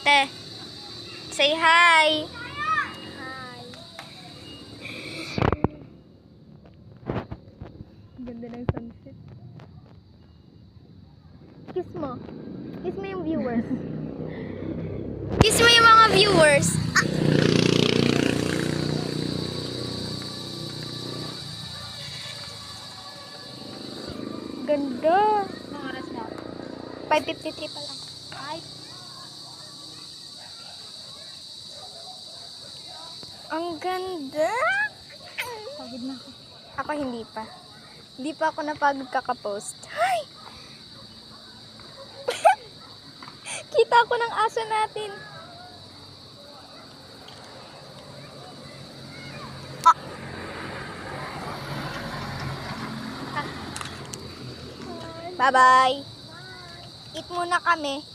Te, say hi. Hi. Ganda ng sunset. Kiss mo. Kiss mo yung viewers. Kiss mo yung mga viewers. Ganda. Anong oras na? 5:53 pa lang. Ay, Ang ganda. pagod na ako. Ako hindi pa. Hindi pa ako napagod kaka-post. Hi! Kita ko ng aso natin. Bye-bye. Eat muna kami.